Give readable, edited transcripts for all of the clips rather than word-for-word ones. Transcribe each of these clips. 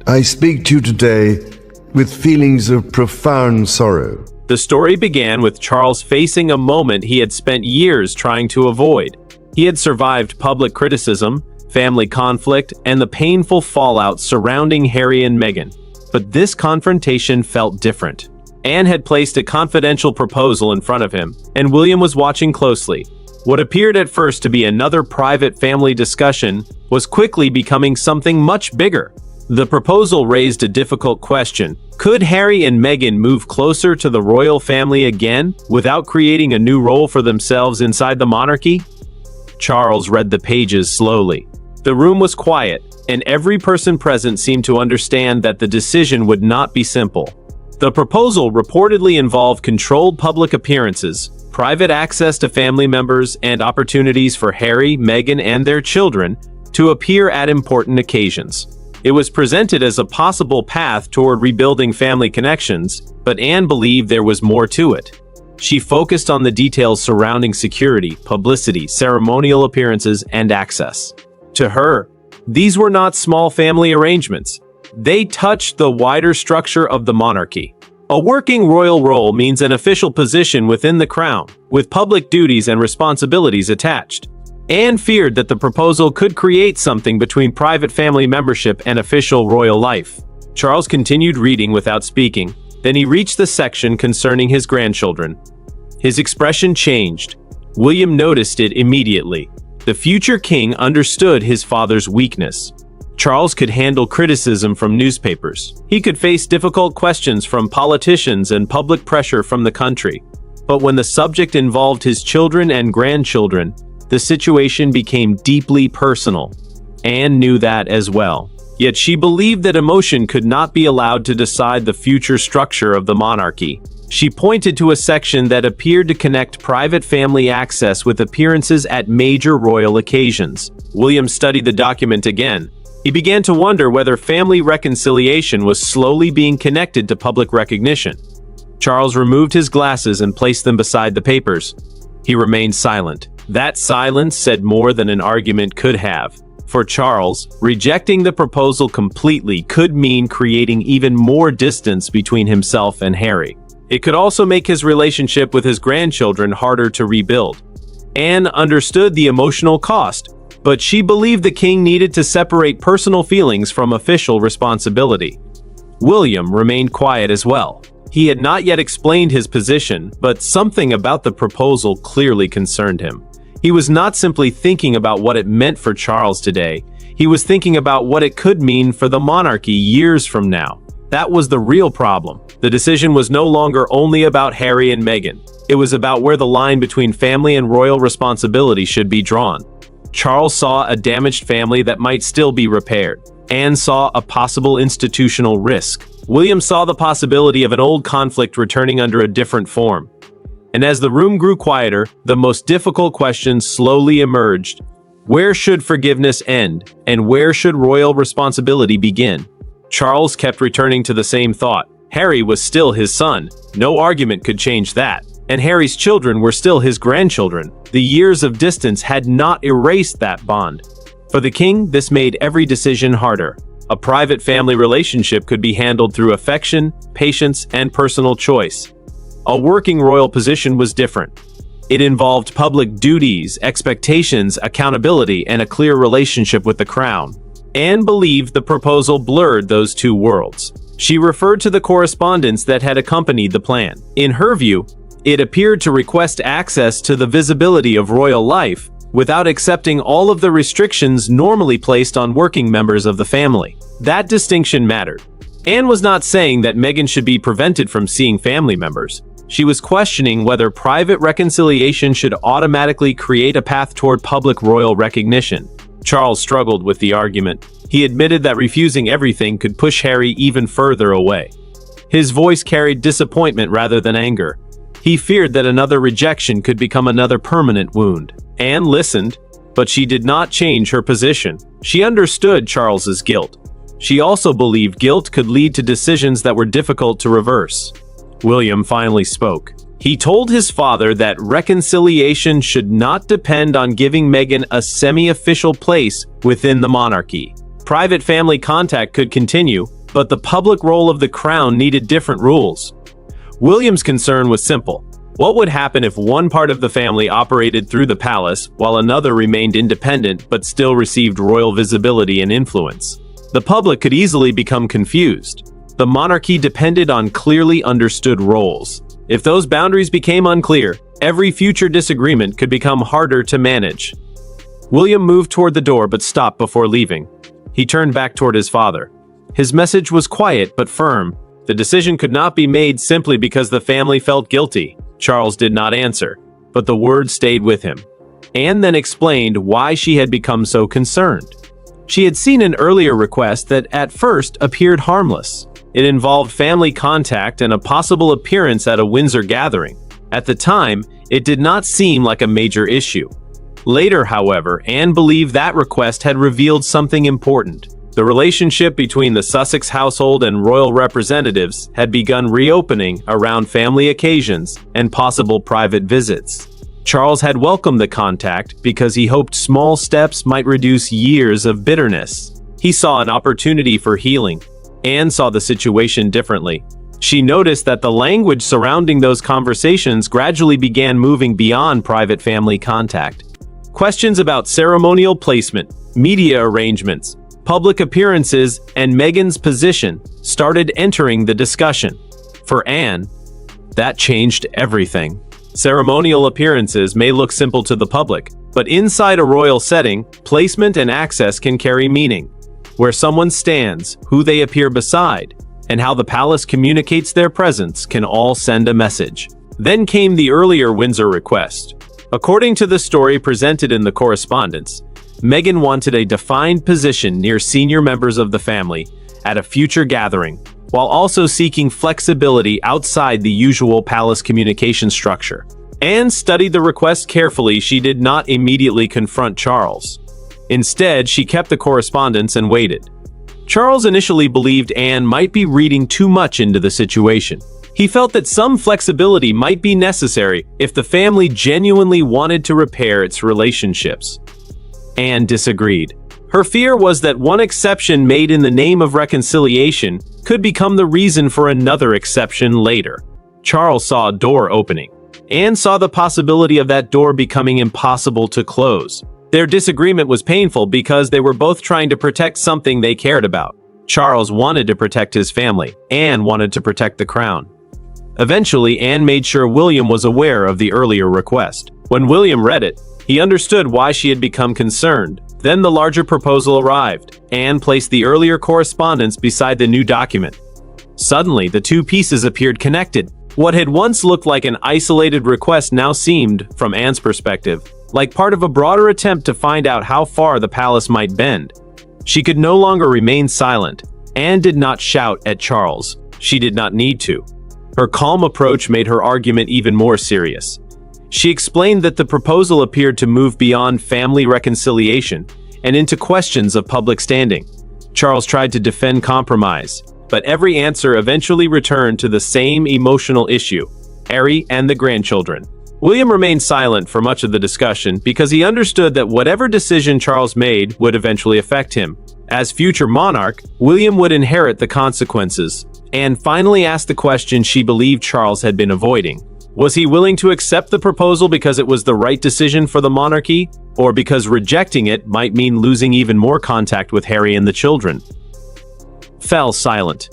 I speak to you today with feelings of profound sorrow. The story began with Charles facing a moment he had spent years trying to avoid. He had survived public criticism, family conflict, and the painful fallout surrounding Harry and Meghan. But this confrontation felt different. Anne had placed a confidential proposal in front of him, and William was watching closely. What appeared at first to be another private family discussion was quickly becoming something much bigger. The proposal raised a difficult question. Could Harry and Meghan move closer to the royal family again without creating a new role for themselves inside the monarchy? Charles read the pages slowly. The room was quiet, and every person present seemed to understand that the decision would not be simple. The proposal reportedly involved controlled public appearances, private access to family members, and opportunities for Harry, Meghan, and their children to appear at important occasions. It was presented as a possible path toward rebuilding family connections, but Anne believed there was more to it. She focused on the details surrounding security, publicity, ceremonial appearances, and access. To her, these were not small family arrangements. They touched the wider structure of the monarchy. A working royal role means an official position within the crown, with public duties and responsibilities attached. Anne feared that the proposal could create something between private family membership and official royal life. Charles continued reading without speaking. Then he reached the section concerning his grandchildren. His expression changed. William noticed it immediately. The future king understood his father's weakness. Charles could handle criticism from newspapers. He could face difficult questions from politicians and public pressure from the country. But when the subject involved his children and grandchildren, the situation became deeply personal. Anne knew that as well. Yet she believed that emotion could not be allowed to decide the future structure of the monarchy. She pointed to a section that appeared to connect private family access with appearances at major royal occasions. William studied the document again. He began to wonder whether family reconciliation was slowly being connected to public recognition. Charles removed his glasses and placed them beside the papers. He remained silent. That silence said more than an argument could have. For Charles, rejecting the proposal completely could mean creating even more distance between himself and Harry. It could also make his relationship with his grandchildren harder to rebuild. Anne understood the emotional cost, but she believed the king needed to separate personal feelings from official responsibility. William remained quiet as well. He had not yet explained his position, but something about the proposal clearly concerned him. He was not simply thinking about what it meant for Charles today. He was thinking about what it could mean for the monarchy years from now. That was the real problem. The decision was no longer only about Harry and Meghan. It was about where the line between family and royal responsibility should be drawn. Charles saw a damaged family that might still be repaired. Anne saw a possible institutional risk. William saw the possibility of an old conflict returning under a different form. And as the room grew quieter, the most difficult questions slowly emerged. Where should forgiveness end, and where should royal responsibility begin? Charles kept returning to the same thought. Harry was still his son. No argument could change that. And Harry's children were still his grandchildren. The years of distance had not erased that bond. For the king, this made every decision harder. A private family relationship could be handled through affection, patience, and personal choice. A working royal position was different. It involved public duties, expectations, accountability, and a clear relationship with the crown. Anne believed the proposal blurred those two worlds. She referred to the correspondence that had accompanied the plan. In her view, it appeared to request access to the visibility of royal life without accepting all of the restrictions normally placed on working members of the family. That distinction mattered. Anne was not saying that Meghan should be prevented from seeing family members. She was questioning whether private reconciliation should automatically create a path toward public royal recognition. Charles struggled with the argument. He admitted that refusing everything could push Harry even further away. His voice carried disappointment rather than anger. He feared that another rejection could become another permanent wound. Anne listened, but she did not change her position. She understood Charles's guilt. She also believed guilt could lead to decisions that were difficult to reverse. William finally spoke. He told his father that reconciliation should not depend on giving Meghan a semi-official place within the monarchy. Private family contact could continue, but the public role of the crown needed different rules. William's concern was simple. What would happen if one part of the family operated through the palace, while another remained independent but still received royal visibility and influence? The public could easily become confused. The monarchy depended on clearly understood roles. If those boundaries became unclear, every future disagreement could become harder to manage. William moved toward the door but stopped before leaving. He turned back toward his father. His message was quiet but firm. The decision could not be made simply because the family felt guilty. Charles did not answer, but the words stayed with him. Anne then explained why she had become so concerned. She had seen an earlier request that at first appeared harmless. It involved family contact and a possible appearance at a Windsor gathering. At the time, it did not seem like a major issue. Later, however, Anne believed that request had revealed something important. The relationship between the Sussex household and royal representatives had begun reopening around family occasions and possible private visits. Charles had welcomed the contact because he hoped small steps might reduce years of bitterness. He saw an opportunity for healing. Anne saw the situation differently. She noticed that the language surrounding those conversations gradually began moving beyond private family contact. Questions about ceremonial placement, media arrangements, public appearances, and Meghan's position started entering the discussion. For Anne, that changed everything. Ceremonial appearances may look simple to the public, but inside a royal setting, placement and access can carry meaning. Where someone stands, who they appear beside, and how the palace communicates their presence can all send a message. Then came the earlier Windsor request. According to the story presented in the correspondence, Meghan wanted a defined position near senior members of the family at a future gathering, while also seeking flexibility outside the usual palace communication structure. Anne studied the request carefully. She did not immediately confront Charles. Instead, she kept the correspondence and waited. Charles initially believed Anne might be reading too much into the situation. He felt that some flexibility might be necessary if the family genuinely wanted to repair its relationships. Anne disagreed. Her fear was that one exception made in the name of reconciliation could become the reason for another exception later. Charles saw a door opening. Anne saw the possibility of that door becoming impossible to close. Their disagreement was painful because they were both trying to protect something they cared about. Charles wanted to protect his family. Anne wanted to protect the crown. Eventually, Anne made sure William was aware of the earlier request. When William read it, he understood why she had become concerned. Then the larger proposal arrived. Anne placed the earlier correspondence beside the new document. Suddenly, the two pieces appeared connected. What had once looked like an isolated request now seemed, from Anne's perspective, like part of a broader attempt to find out how far the palace might bend. She could no longer remain silent. Anne did not shout at Charles. She did not need to. Her calm approach made her argument even more serious. She explained that the proposal appeared to move beyond family reconciliation and into questions of public standing. Charles tried to defend compromise, but every answer eventually returned to the same emotional issue: Harry and the grandchildren. William remained silent for much of the discussion because he understood that whatever decision Charles made would eventually affect him. As future monarch, William would inherit the consequences. Anne finally asked the question she believed Charles had been avoiding. Was he willing to accept the proposal because it was the right decision for the monarchy, or because rejecting it might mean losing even more contact with Harry and the children? Fell silent.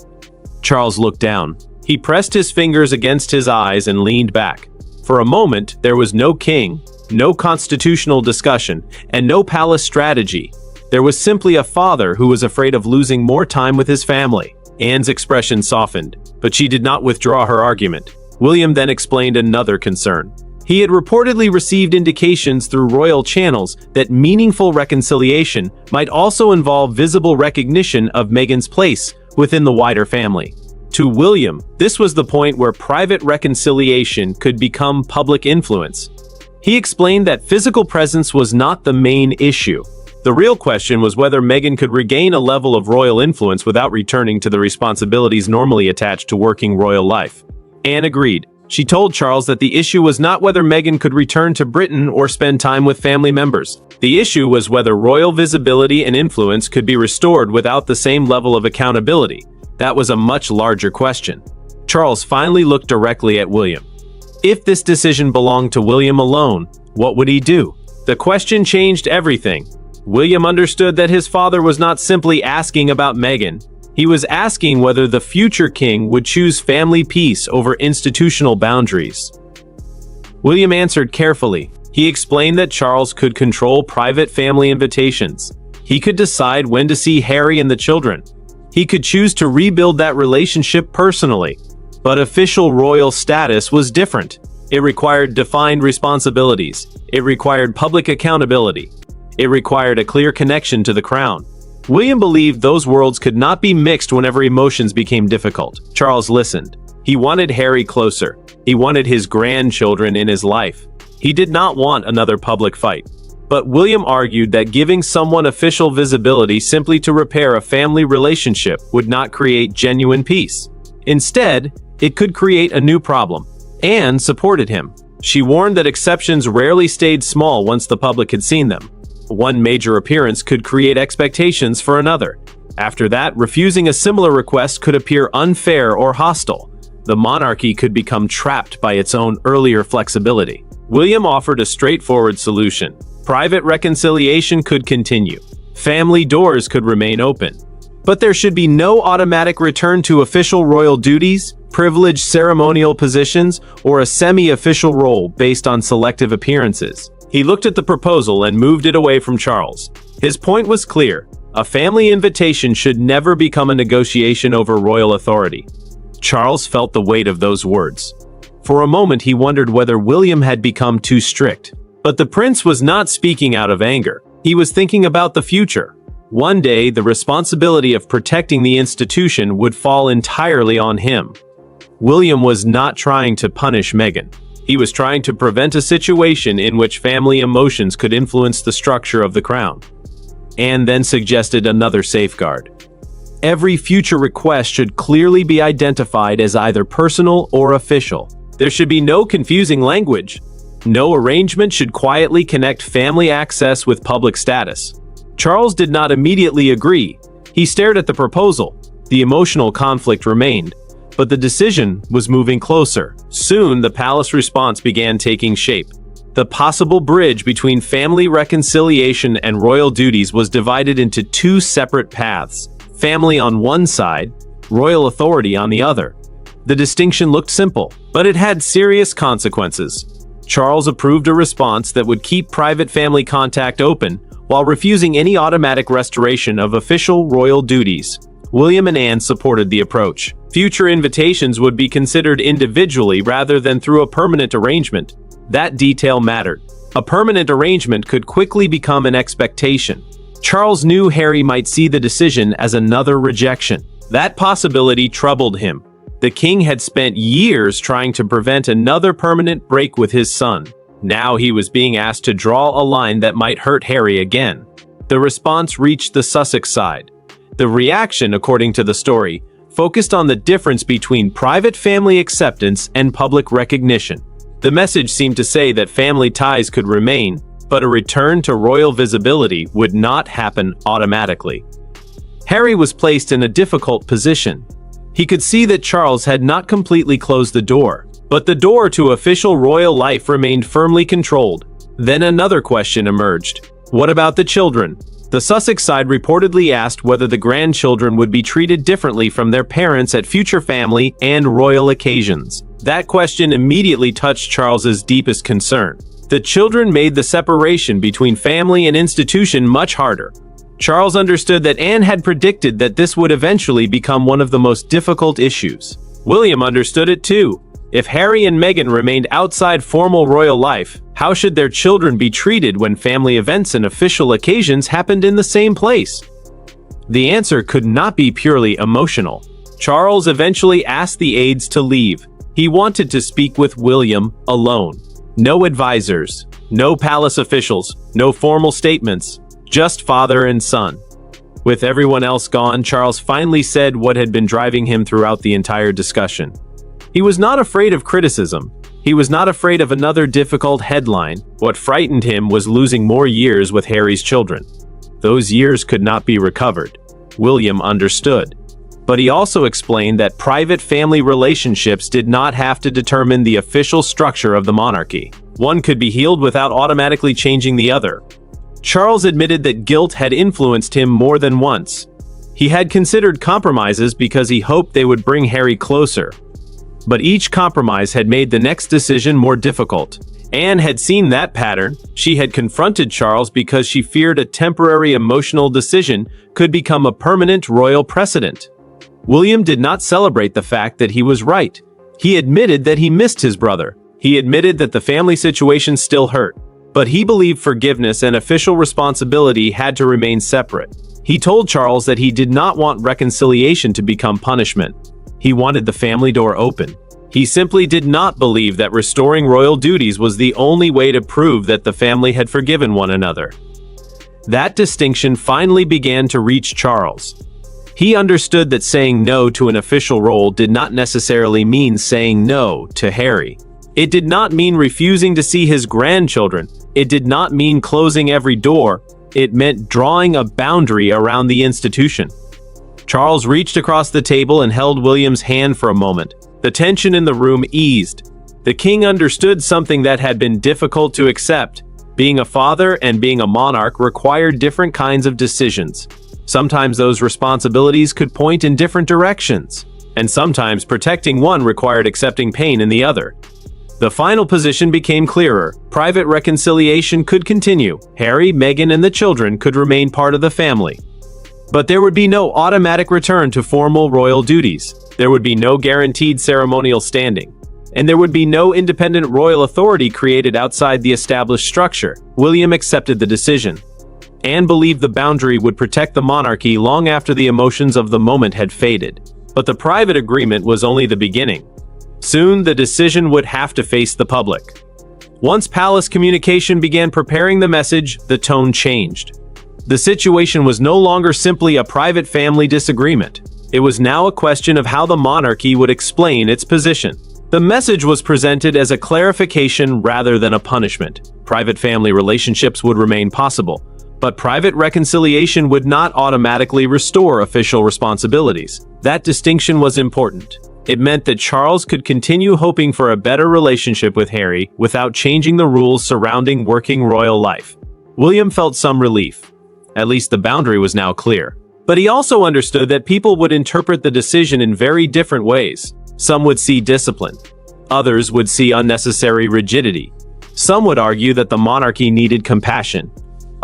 Charles looked down. He pressed his fingers against his eyes and leaned back. For a moment, there was no king, no constitutional discussion, and no palace strategy. There was simply a father who was afraid of losing more time with his family. Anne's expression softened, but she did not withdraw her argument. William then explained another concern. He had reportedly received indications through royal channels that meaningful reconciliation might also involve visible recognition of Meghan's place within the wider family. To William, this was the point where private reconciliation could become public influence. He explained that physical presence was not the main issue. The real question was whether Meghan could regain a level of royal influence without returning to the responsibilities normally attached to working royal life. Anne agreed. She told Charles that the issue was not whether Meghan could return to Britain or spend time with family members. The issue was whether royal visibility and influence could be restored without the same level of accountability. That was a much larger question. Charles finally looked directly at William. If this decision belonged to William alone, what would he do? The question changed everything. William understood that his father was not simply asking about Meghan. He was asking whether the future king would choose family peace over institutional boundaries. William answered carefully. He explained that Charles could control private family invitations. He could decide when to see Harry and the children. He could choose to rebuild that relationship personally. But official royal status was different. It required defined responsibilities. It required public accountability. It required a clear connection to the crown. William believed those worlds could not be mixed whenever emotions became difficult. Charles listened. He wanted Harry closer. He wanted his grandchildren in his life. He did not want another public fight. But William argued that giving someone official visibility simply to repair a family relationship would not create genuine peace. Instead, it could create a new problem. Anne supported him. She warned that exceptions rarely stayed small once the public had seen them. One major appearance could create expectations for another. After that, refusing a similar request could appear unfair or hostile. The monarchy could become trapped by its own earlier flexibility. William offered a straightforward solution. Private reconciliation could continue. Family doors could remain open. But there should be no automatic return to official royal duties, privileged ceremonial positions, or a semi-official role based on selective appearances. He looked at the proposal and moved it away from Charles. His point was clear. A family invitation should never become a negotiation over royal authority. Charles felt the weight of those words. For a moment he wondered whether William had become too strict. But the prince was not speaking out of anger. He was thinking about the future. One day, the responsibility of protecting the institution would fall entirely on him. William was not trying to punish Meghan. He was trying to prevent a situation in which family emotions could influence the structure of the crown. Anne then suggested another safeguard. Every future request should clearly be identified as either personal or official. There should be no confusing language. No arrangement should quietly connect family access with public status. Charles did not immediately agree. He stared at the proposal. The emotional conflict remained. But the decision was moving closer. Soon, the palace response began taking shape. The possible bridge between family reconciliation and royal duties was divided into two separate paths. Family on one side, royal authority on the other. The distinction looked simple, but it had serious consequences. Charles approved a response that would keep private family contact open while refusing any automatic restoration of official royal duties. William and Anne supported the approach. Future invitations would be considered individually rather than through a permanent arrangement. That detail mattered. A permanent arrangement could quickly become an expectation. Charles knew Harry might see the decision as another rejection. That possibility troubled him. The king had spent years trying to prevent another permanent break with his son. Now he was being asked to draw a line that might hurt Harry again. The response reached the Sussex side. The reaction, according to the story, focused on the difference between private family acceptance and public recognition. The message seemed to say that family ties could remain, but a return to royal visibility would not happen automatically. Harry was placed in a difficult position. He could see that Charles had not completely closed the door, but the door to official royal life remained firmly controlled. Then another question emerged. What about the children? The Sussex side reportedly asked whether the grandchildren would be treated differently from their parents at future family and royal occasions. That question immediately touched Charles's deepest concern. The children made the separation between family and institution much harder. Charles understood that Anne had predicted that this would eventually become one of the most difficult issues. William understood it too. If Harry and Meghan remained outside formal royal life, how should their children be treated when family events and official occasions happened in the same place? The answer could not be purely emotional. Charles eventually asked the aides to leave. He wanted to speak with William alone. No advisors, no palace officials, no formal statements, just father and son. With everyone else gone, Charles finally said what had been driving him throughout the entire discussion. He was not afraid of criticism. He was not afraid of another difficult headline. What frightened him was losing more years with Harry's children. Those years could not be recovered. William understood. But he also explained that private family relationships did not have to determine the official structure of the monarchy. One could be healed without automatically changing the other. Charles admitted that guilt had influenced him more than once. He had considered compromises because he hoped they would bring Harry closer. But each compromise had made the next decision more difficult. Anne had seen that pattern. She had confronted Charles because she feared a temporary emotional decision could become a permanent royal precedent. William did not celebrate the fact that he was right. He admitted that he missed his brother. He admitted that the family situation still hurt. But he believed forgiveness and official responsibility had to remain separate. He told Charles that he did not want reconciliation to become punishment. He wanted the family door open. He simply did not believe that restoring royal duties was the only way to prove that the family had forgiven one another. That distinction finally began to reach Charles. He understood that saying no to an official role did not necessarily mean saying no to Harry. It did not mean refusing to see his grandchildren. It did not mean closing every door. It meant drawing a boundary around the institution. Charles reached across the table and held William's hand for a moment. The tension in the room eased. The king understood something that had been difficult to accept. Being a father and being a monarch required different kinds of decisions. Sometimes those responsibilities could point in different directions, and sometimes protecting one required accepting pain in the other. The final position became clearer. Private reconciliation could continue. Harry, Meghan, and the children could remain part of the family. But there would be no automatic return to formal royal duties. There would be no guaranteed ceremonial standing. And there would be no independent royal authority created outside the established structure. William accepted the decision. Anne believed the boundary would protect the monarchy long after the emotions of the moment had faded. But the private agreement was only the beginning. Soon, the decision would have to face the public. Once palace communication began preparing the message, the tone changed. The situation was no longer simply a private family disagreement. It was now a question of how the monarchy would explain its position. The message was presented as a clarification rather than a punishment. Private family relationships would remain possible, but private reconciliation would not automatically restore official responsibilities. That distinction was important. It meant that Charles could continue hoping for a better relationship with Harry without changing the rules surrounding working royal life. William felt some relief. At least the boundary was now clear. But he also understood that people would interpret the decision in very different ways. Some would see discipline. Others would see unnecessary rigidity. Some would argue that the monarchy needed compassion.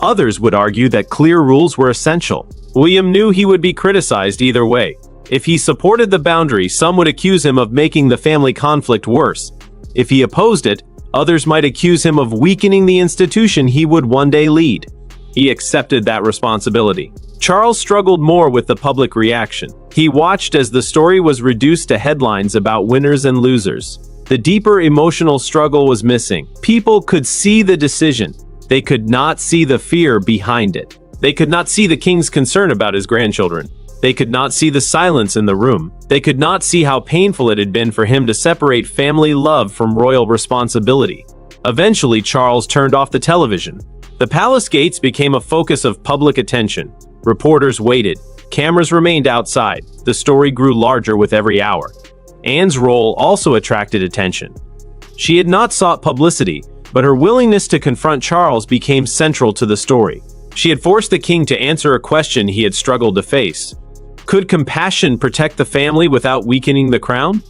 Others would argue that clear rules were essential. William knew he would be criticized either way. If he supported the boundary, some would accuse him of making the family conflict worse. If he opposed it, others might accuse him of weakening the institution he would one day lead. He accepted that responsibility. Charles struggled more with the public reaction. He watched as the story was reduced to headlines about winners and losers. The deeper emotional struggle was missing. People could see the decision. They could not see the fear behind it. They could not see the king's concern about his grandchildren. They could not see the silence in the room. They could not see how painful it had been for him to separate family love from royal responsibility. Eventually, Charles turned off the television. The palace gates became a focus of public attention. Reporters waited. Cameras remained outside. The story grew larger with every hour. Anne's role also attracted attention. She had not sought publicity, but her willingness to confront Charles became central to the story. She had forced the king to answer a question he had struggled to face. Could compassion protect the family without weakening the crown?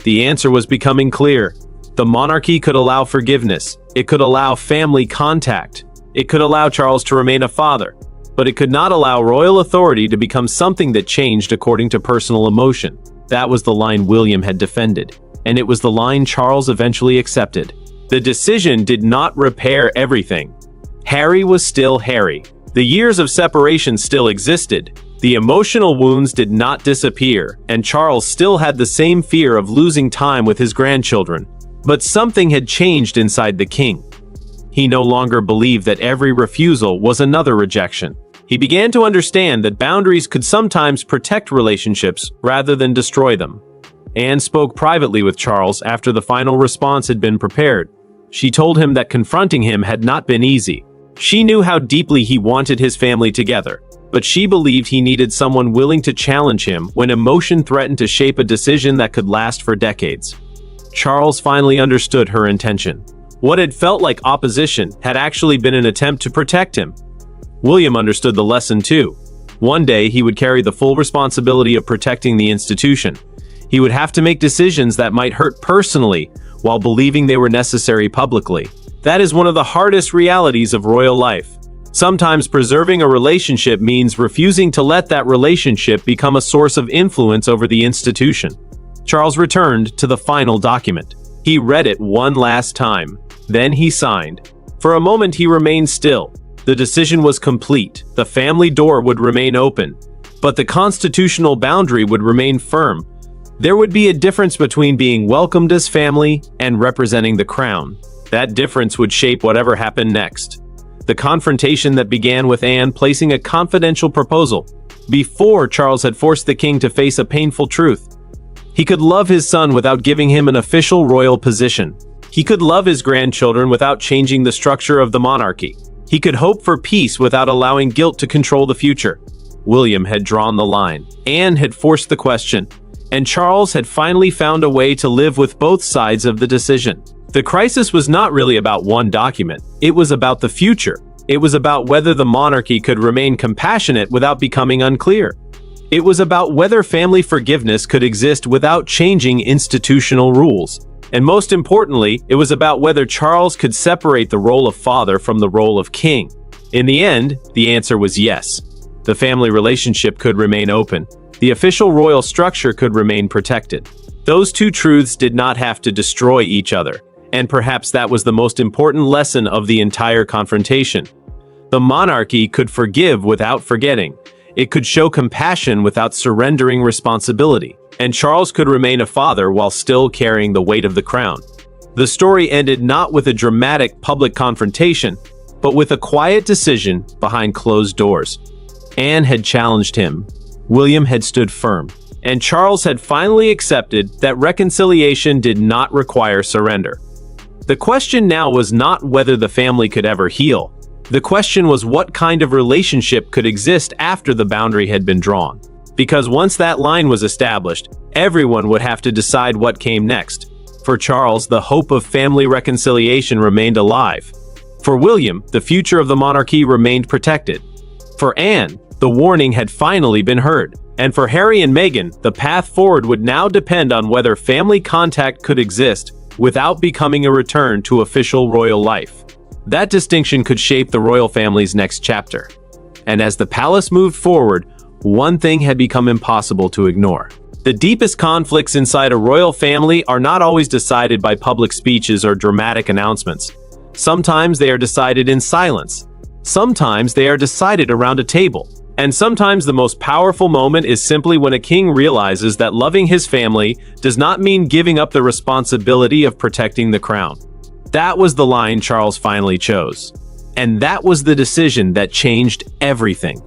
The answer was becoming clear. The monarchy could allow forgiveness. It could allow family contact. It could allow Charles to remain a father. But it could not allow royal authority to become something that changed according to personal emotion. That was the line William had defended. And it was the line Charles eventually accepted. The decision did not repair everything. Harry was still Harry. The years of separation still existed. The emotional wounds did not disappear, and Charles still had the same fear of losing time with his grandchildren. But something had changed inside the king. He no longer believed that every refusal was another rejection. He began to understand that boundaries could sometimes protect relationships rather than destroy them. Anne spoke privately with Charles after the final response had been prepared. She told him that confronting him had not been easy. She knew how deeply he wanted his family together, but she believed he needed someone willing to challenge him when emotion threatened to shape a decision that could last for decades. Charles finally understood her intention. What had felt like opposition had actually been an attempt to protect him. William understood the lesson too. One day he would carry the full responsibility of protecting the institution. He would have to make decisions that might hurt personally while believing they were necessary publicly. That is one of the hardest realities of royal life. Sometimes preserving a relationship means refusing to let that relationship become a source of influence over the institution. Charles returned to the final document. He read it one last time. Then he signed. For a moment he remained still. The decision was complete. The family door would remain open, but the constitutional boundary would remain firm. There would be a difference between being welcomed as family and representing the crown. That difference would shape whatever happened next. The confrontation that began with Anne placing a confidential proposal before Charles had forced the king to face a painful truth. He could love his son without giving him an official royal position. He could love his grandchildren without changing the structure of the monarchy. He could hope for peace without allowing guilt to control the future. William had drawn the line. Anne had forced the question, and Charles had finally found a way to live with both sides of the decision. The crisis was not really about one document. It was about the future. It was about whether the monarchy could remain compassionate without becoming unclear. It was about whether family forgiveness could exist without changing institutional rules. And most importantly, it was about whether Charles could separate the role of father from the role of king. In the end, the answer was yes. The family relationship could remain open. The official royal structure could remain protected. Those two truths did not have to destroy each other. And perhaps that was the most important lesson of the entire confrontation. The monarchy could forgive without forgetting. It could show compassion without surrendering responsibility. And Charles could remain a father while still carrying the weight of the crown. The story ended not with a dramatic public confrontation, but with a quiet decision behind closed doors. Anne had challenged him. William had stood firm. And Charles had finally accepted that reconciliation did not require surrender. The question now was not whether the family could ever heal. The question was what kind of relationship could exist after the boundary had been drawn. Because once that line was established, everyone would have to decide what came next. For Charles, the hope of family reconciliation remained alive. For William, the future of the monarchy remained protected. For Anne, the warning had finally been heard. And for Harry and Meghan, the path forward would now depend on whether family contact could exist without becoming a return to official royal life. That distinction could shape the royal family's next chapter. And as the palace moved forward, one thing had become impossible to ignore. The deepest conflicts inside a royal family are not always decided by public speeches or dramatic announcements. Sometimes they are decided in silence. Sometimes they are decided around a table. And sometimes the most powerful moment is simply when a king realizes that loving his family does not mean giving up the responsibility of protecting the crown. That was the line Charles finally chose. And that was the decision that changed everything.